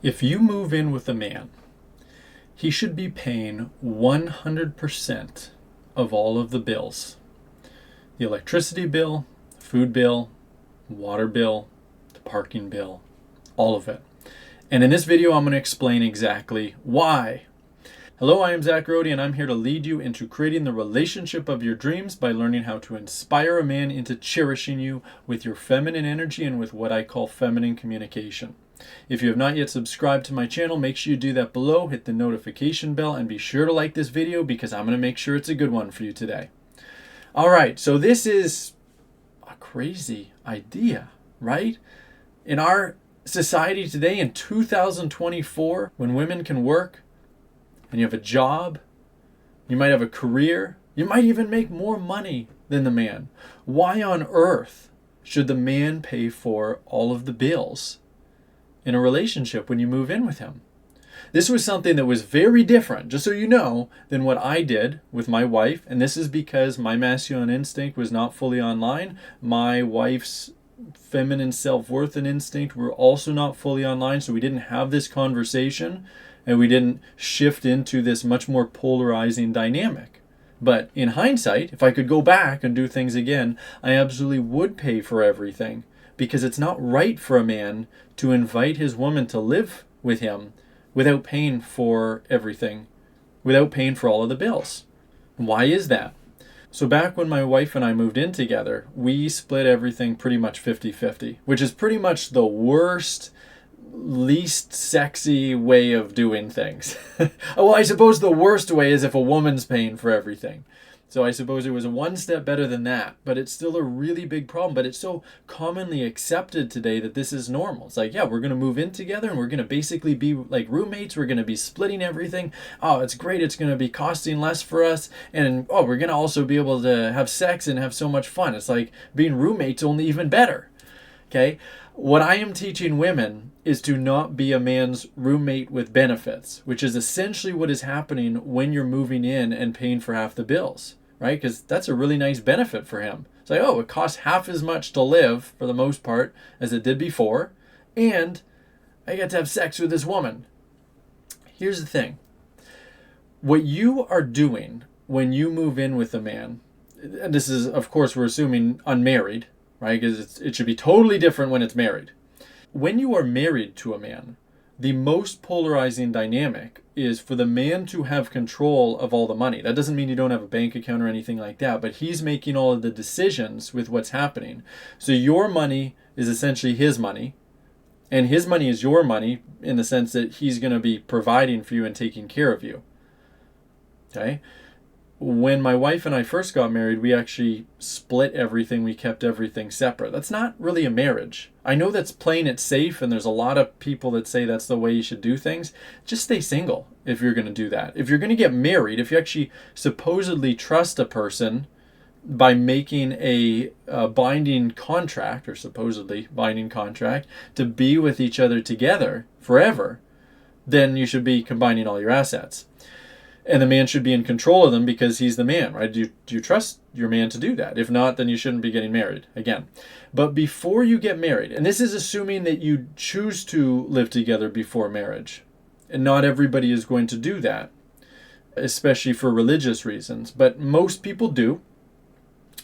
If you move in with a man, he should be paying 100% of all of the bills. The electricity bill, food bill, water bill, the parking bill, all of it. And in this video, I'm going to explain exactly why. Hello, I am Zach Rody, and I'm here to lead you into creating the relationship of your dreams by learning how to inspire a man into cherishing you with your feminine energy and with what I call feminine communication. If you have not yet subscribed to my channel, make sure you do that below, hit the notification bell, and be sure to like this video because I'm going to make sure it's a good one for you today. All right, so this is a crazy idea, right? In our society today, in 2024, when women can work and you have a job, you might have a career, you might even make more money than the man. Why on earth should the man pay for all of the bills in a relationship when you move in with him? This was something that was very different, just so you know, than what I did with my wife. And this is because my masculine instinct was not fully online. My wife's feminine self-worth and instinct were also not fully online. So we didn't have this conversation and we didn't shift into this much more polarizing dynamic. But in hindsight, if I could go back and do things again, I absolutely would pay for everything, because it's not right for a man to invite his woman to live with him without paying for everything, without paying for all of the bills. Why is that? So back when my wife and I moved in together, we split everything pretty much 50-50, which is pretty much the worst, least sexy way of doing things. Well, I suppose the worst way is if a woman's paying for everything. So I suppose it was one step better than that, but it's still a really big problem. But it's so commonly accepted today that this is normal. It's like, yeah, we're going to move in together and we're going to basically be like roommates. We're going to be splitting everything. Oh, it's great. It's going to be costing less for us. And oh, we're going to also be able to have sex and have so much fun. It's like being roommates, only even better. Okay. What I am teaching women is to not be a man's roommate with benefits, which is essentially what is happening when you're moving in and paying for half the bills. Right? Because that's a really nice benefit for him. It's like, oh, it costs half as much to live, for the most part, as it did before, and I get to have sex with this woman. Here's the thing. What you are doing when you move in with a man, and this is, of course, we're assuming unmarried, right? Because it should be totally different when it's married. When you are married to a man, the most polarizing dynamic is for the man to have control of all the money. That doesn't mean you don't have a bank account or anything like that, but he's making all of the decisions with what's happening. So your money is essentially his money, and his money is your money in the sense that he's going to be providing for you and taking care of you. Okay? When my wife and I first got married, we actually split everything. We kept everything separate. That's not really a marriage. I know that's playing it safe, and there's a lot of people that say that's the way you should do things. Just stay single if you're going to do that. If you're going to get married, if you actually supposedly trust a person by making a binding contract, or supposedly binding contract, to be with each other together forever, then you should be combining all your assets. And the man should be in control of them because he's the man, right? Do you trust your man to do that? If not, then you shouldn't be getting married again. But before you get married, and this is assuming that you choose to live together before marriage, and not everybody is going to do that, especially for religious reasons, but most people do.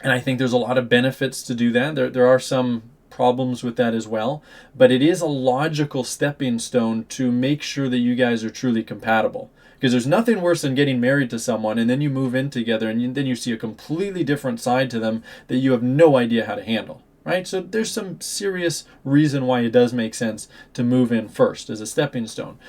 And I think there's a lot of benefits to do that. There are some problems with that as well, but it is a logical stepping stone to make sure that you guys are truly compatible. Because there's nothing worse than getting married to someone and then you move in together and then you see a completely different side to them that you have no idea how to handle, right? So there's some serious reason why it does make sense to move in first as a stepping stone.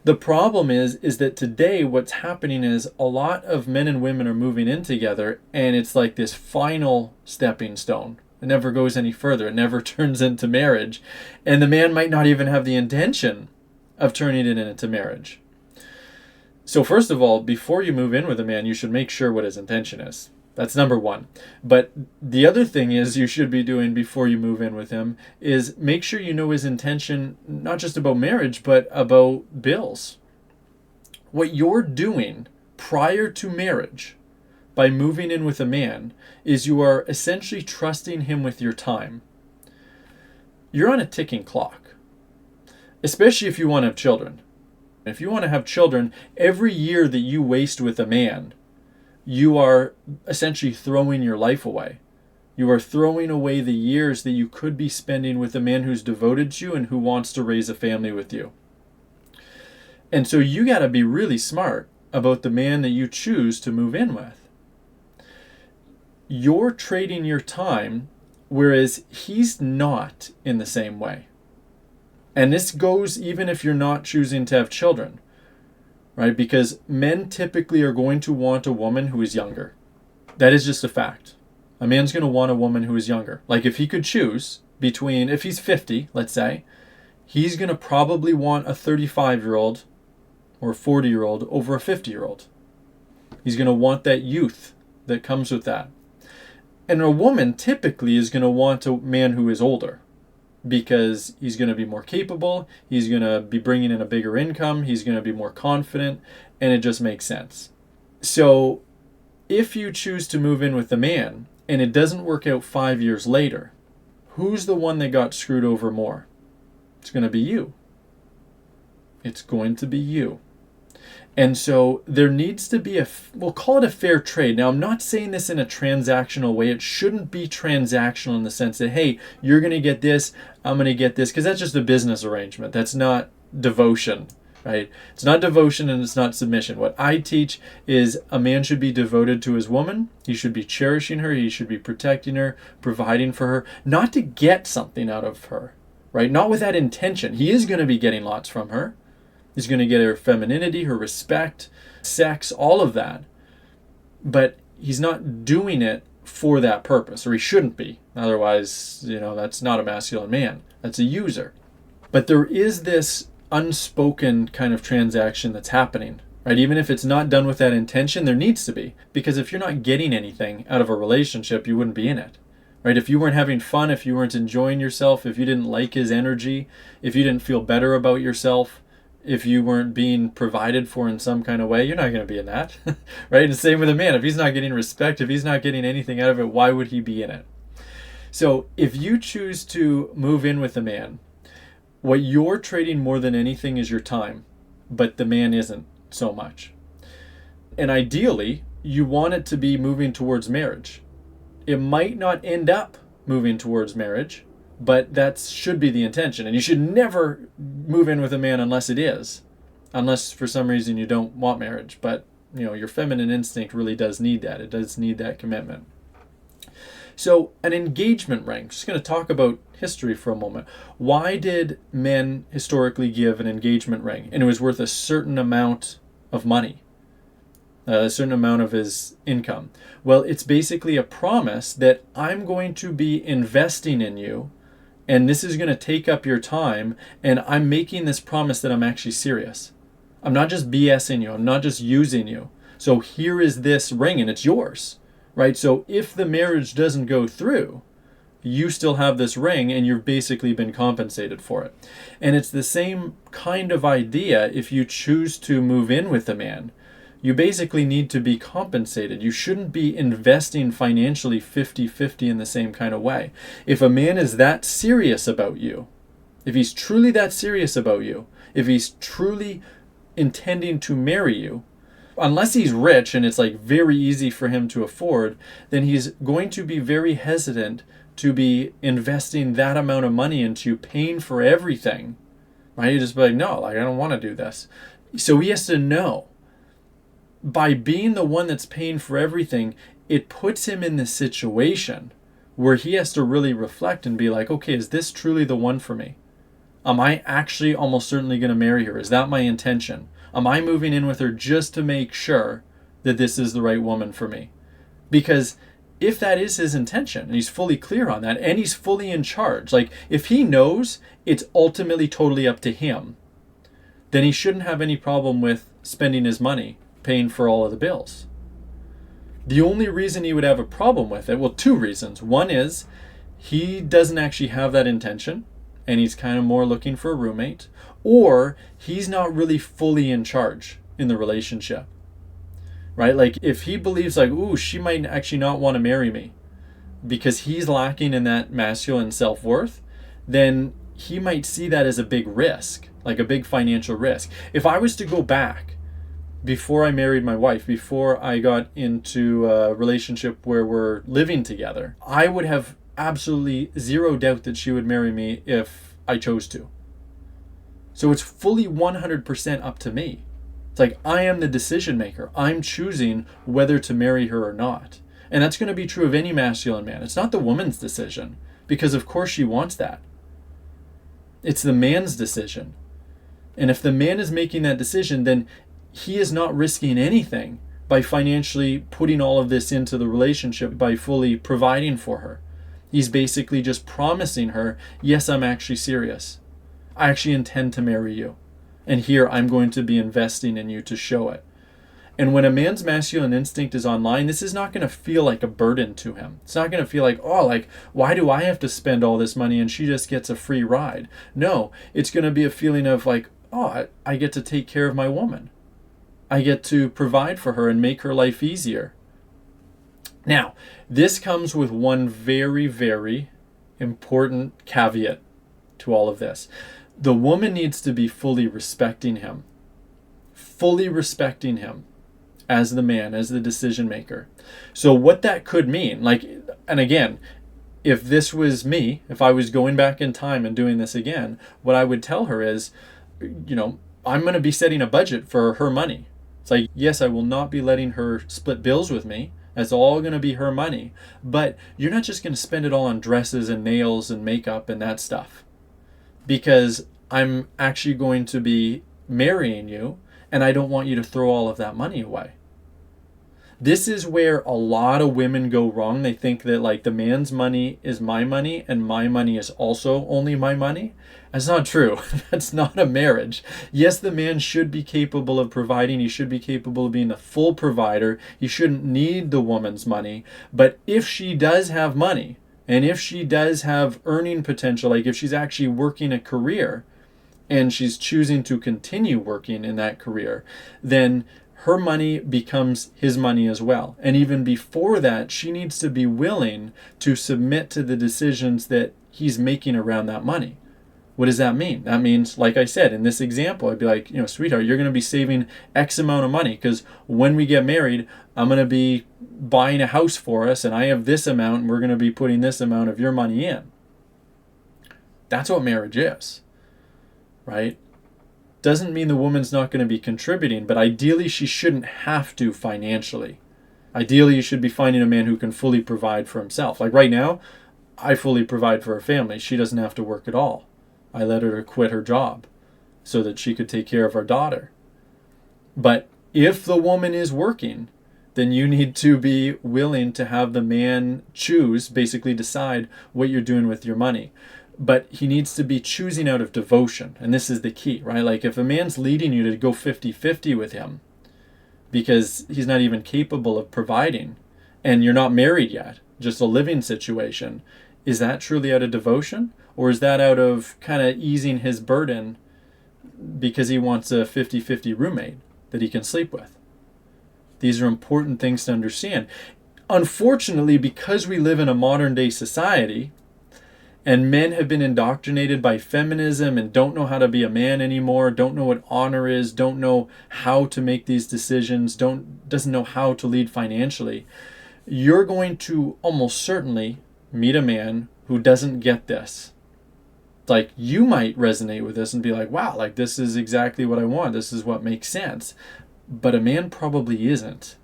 The problem is that today what's happening is a lot of men and women are moving in together and it's like this final stepping stone. It never goes any further. It never turns into marriage. And the man might not even have the intention of turning it into marriage. So first of all, before you move in with a man, you should make sure what his intention is. That's number one. But the other thing is you should be doing before you move in with him is make sure you know his intention, not just about marriage, but about bills. What you're doing prior to marriage by moving in with a man is you are essentially trusting him with your time. You're on a ticking clock. especially if you want to have children. If you want to have children, every year that you waste with a man, you are essentially throwing your life away. You are throwing away the years that you could be spending with a man who's devoted to you and who wants to raise a family with you. And so you got to be really smart about the man that you choose to move in with. You're trading your time, whereas he's not in the same way. And this goes even if you're not choosing to have children, right? Because men typically are going to want a woman who is younger. That is just a fact. A man's going to want a woman who is younger. Like if he could choose between, if he's 50, let's say, he's going to probably want a 35-year-old or a 40-year-old over a 50-year-old. He's going to want that youth that comes with that. And a woman typically is going to want a man who is older because he's going to be more capable, he's going to be bringing in a bigger income, he's going to be more confident, and it just makes sense. So if you choose to move in with the man and it doesn't work out 5 years later, who's the one that got screwed over more? It's going to be you. It's going to be you. And so there needs to be we'll call it a fair trade. Now, I'm not saying this in a transactional way. It shouldn't be transactional in the sense that, hey, you're going to get this, I'm going to get this, because that's just a business arrangement. That's not devotion, right? It's not devotion and it's not submission. What I teach is a man should be devoted to his woman. He should be cherishing her. He should be protecting her, providing for her, not to get something out of her, right? Not with that intention. He is going to be getting lots from her. He's going to get her femininity, her respect, sex, all of that. But he's not doing it for that purpose, or he shouldn't be. Otherwise, that's not a masculine man. That's a user. But there is this unspoken kind of transaction that's happening, right? Even if it's not done with that intention, there needs to be. Because if you're not getting anything out of a relationship, you wouldn't be in it. Right? If you weren't having fun, if you weren't enjoying yourself, if you didn't like his energy, if you didn't feel better about yourself, if you weren't being provided for in some kind of way, you're not going to be in that, right? And the same with a man. If he's not getting respect, if he's not getting anything out of it, why would he be in it? So if you choose to move in with a man, what you're trading more than anything is your time, but the man isn't so much. And ideally, you want it to be moving towards marriage. It might not end up moving towards marriage, but that should be the intention. And you should never move in with a man unless it is. Unless for some reason you don't want marriage. But, your feminine instinct really does need that. It does need that commitment. So an engagement ring. Just going to talk about history for a moment. Why did men historically give an engagement ring? And it was worth a certain amount of money. A certain amount of his income. Well, it's basically a promise that I'm going to be investing in you, and this is going to take up your time, and I'm making this promise that I'm actually serious. I'm not just BSing you. I'm not just using you. So here is this ring, and it's yours, right? So if the marriage doesn't go through, you still have this ring, and you've basically been compensated for it. And it's the same kind of idea if you choose to move in with a man. You basically need to be compensated. You shouldn't be investing financially 50-50 in the same kind of way. If a man is that serious about you, if he's truly that serious about you, if he's truly intending to marry you, unless he's rich and it's like very easy for him to afford, then he's going to be very hesitant to be investing that amount of money into you, paying for everything. Right? You just be like, no, I don't want to do this. So he has to know. By being the one that's paying for everything, it puts him in this situation where he has to really reflect and be like, okay, is this truly the one for me? Am I actually almost certainly going to marry her? Is that my intention? Am I moving in with her just to make sure that this is the right woman for me? Because if that is his intention, and he's fully clear on that, and he's fully in charge, like if he knows it's ultimately totally up to him, then he shouldn't have any problem with spending his money paying for all of the bills. The only reason he would have a problem with it, well, two reasons. One is he doesn't actually have that intention and he's kind of more looking for a roommate, or he's not really fully in charge in the relationship, right? Like if he believes like, ooh, she might actually not want to marry me because he's lacking in that masculine self-worth, then he might see that as a big risk, like a big financial risk. If I was to go back before I married my wife, before I got into a relationship where we're living together, I would have absolutely zero doubt that she would marry me if I chose to. So it's fully 100% up to me. It's like I am the decision maker. I'm choosing whether to marry her or not. And that's going to be true of any masculine man. It's not the woman's decision, because of course she wants that. It's the man's decision. And if the man is making that decision, then he is not risking anything by financially putting all of this into the relationship, by fully providing for her. He's basically just promising her, yes, I'm actually serious. I actually intend to marry you. And here I'm going to be investing in you to show it. And when a man's masculine instinct is online, this is not going to feel like a burden to him. It's not going to feel like, oh, like, why do I have to spend all this money and she just gets a free ride? No, it's going to be a feeling of like, oh, I get to take care of my woman. I get to provide for her and make her life easier. Now, this comes with one very, very important caveat to all of this. The woman needs to be fully respecting him as the man, as the decision maker. So what that could mean, like, and again, if this was me, if I was going back in time and doing this again, what I would tell her is, I'm going to be setting a budget for her money. It's like, yes, I will not be letting her split bills with me. That's all going to be her money. But you're not just going to spend it all on dresses and nails and makeup and that stuff. Because I'm actually going to be marrying you, and I don't want you to throw all of that money away. This is where a lot of women go wrong. They think that like the man's money is my money and my money is also only my money. That's not true. That's not a marriage. Yes, the man should be capable of providing. He should be capable of being the full provider. He shouldn't need the woman's money. But if she does have money, and if she does have earning potential, like if she's actually working a career and she's choosing to continue working in that career, then her money becomes his money as well. And even before that, she needs to be willing to submit to the decisions that he's making around that money. What does that mean? That means, like I said, in this example, I'd be like, sweetheart, you're going to be saving X amount of money because when we get married, I'm going to be buying a house for us and I have this amount and we're going to be putting this amount of your money in. That's what marriage is, right? Doesn't mean the woman's not going to be contributing, but ideally she shouldn't have to financially. Ideally, you should be finding a man who can fully provide for himself. Like right now, I fully provide for her family. She doesn't have to work at all. I let her quit her job so that she could take care of our daughter. But if the woman is working, then you need to be willing to have the man choose, basically decide what you're doing with your money. But he needs to be choosing out of devotion. And this is the key, right? Like if a man's leading you to go 50-50 with him because he's not even capable of providing and you're not married yet, just a living situation, is that truly out of devotion? Or is that out of kind of easing his burden because he wants a 50-50 roommate that he can sleep with? These are important things to understand. Unfortunately, because we live in a modern day society and men have been indoctrinated by feminism and don't know how to be a man anymore, don't know what honor is, don't know how to make these decisions, doesn't know how to lead financially, you're going to almost certainly meet a man who doesn't get this. Like you might resonate with this and be like, wow, like this is exactly what I want. This is what makes sense. But a man probably isn't.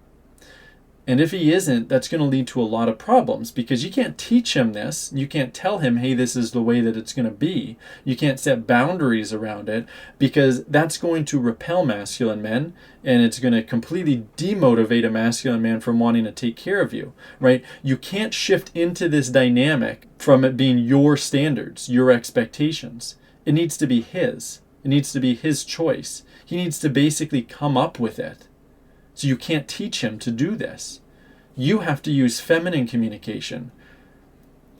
And if he isn't, that's going to lead to a lot of problems because you can't teach him this. You can't tell him, hey, this is the way that it's going to be. You can't set boundaries around it because that's going to repel masculine men and it's going to completely demotivate a masculine man from wanting to take care of you, right? You can't shift into this dynamic from it being your standards, your expectations. It needs to be his. It needs to be his choice. He needs to basically come up with it. So you can't teach him to do this. You have to use feminine communication.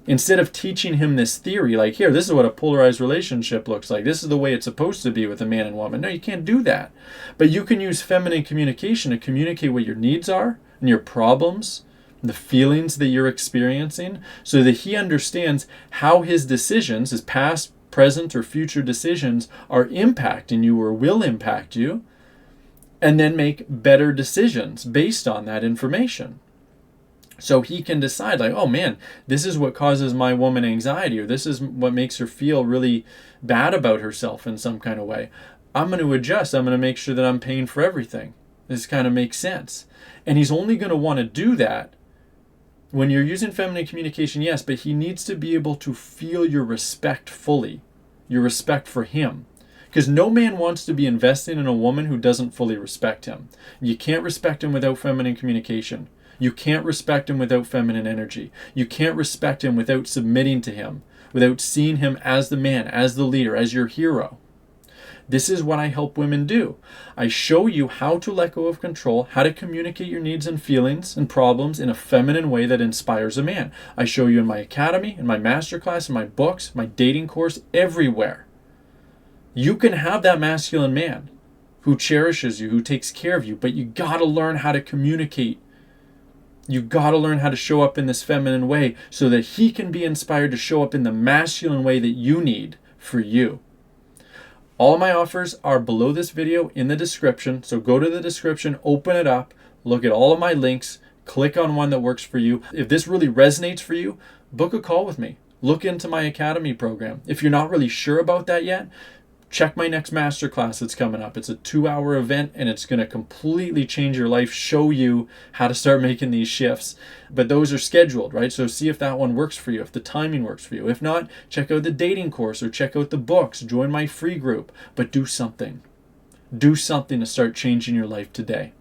Instead of teaching him this theory, like here, this is what a polarized relationship looks like. This is the way it's supposed to be with a man and woman. No, you can't do that. But you can use feminine communication to communicate what your needs are and your problems, the feelings that you're experiencing, so that he understands how his decisions, his past, present or future decisions are impacting you or will impact you, and then make better decisions based on that information. So he can decide, like, oh man, this is what causes my woman anxiety, or this is what makes her feel really bad about herself in some kind of way. I'm going to adjust. I'm going to make sure that I'm paying for everything. This kind of makes sense. And he's only going to want to do that when you're using feminine communication, yes, but he needs to be able to feel your respect fully, your respect for him. Because no man wants to be investing in a woman who doesn't fully respect him. You can't respect him without feminine communication. You can't respect him without feminine energy. You can't respect him without submitting to him, without seeing him as the man, as the leader, as your hero. This is what I help women do. I show you how to let go of control, how to communicate your needs and feelings and problems in a feminine way that inspires a man. I show you in my academy, in my masterclass, in my books, my dating course, everywhere. You can have that masculine man who cherishes you, who takes care of you, but you gotta learn how to communicate. You gotta learn how to show up in this feminine way so that he can be inspired to show up in the masculine way that you need for you. All my offers are below this video in the description. So go to the description, open it up, look at all of my links, click on one that works for you. If this really resonates for you, book a call with me. Look into my academy program. If you're not really sure about that yet, check my next masterclass that's coming up. It's a 2-hour event and it's going to completely change your life, show you how to start making these shifts. But those are scheduled, right? So see if that one works for you, if the timing works for you. If not, check out the dating course or check out the books, join my free group, but do something. Do something to start changing your life today.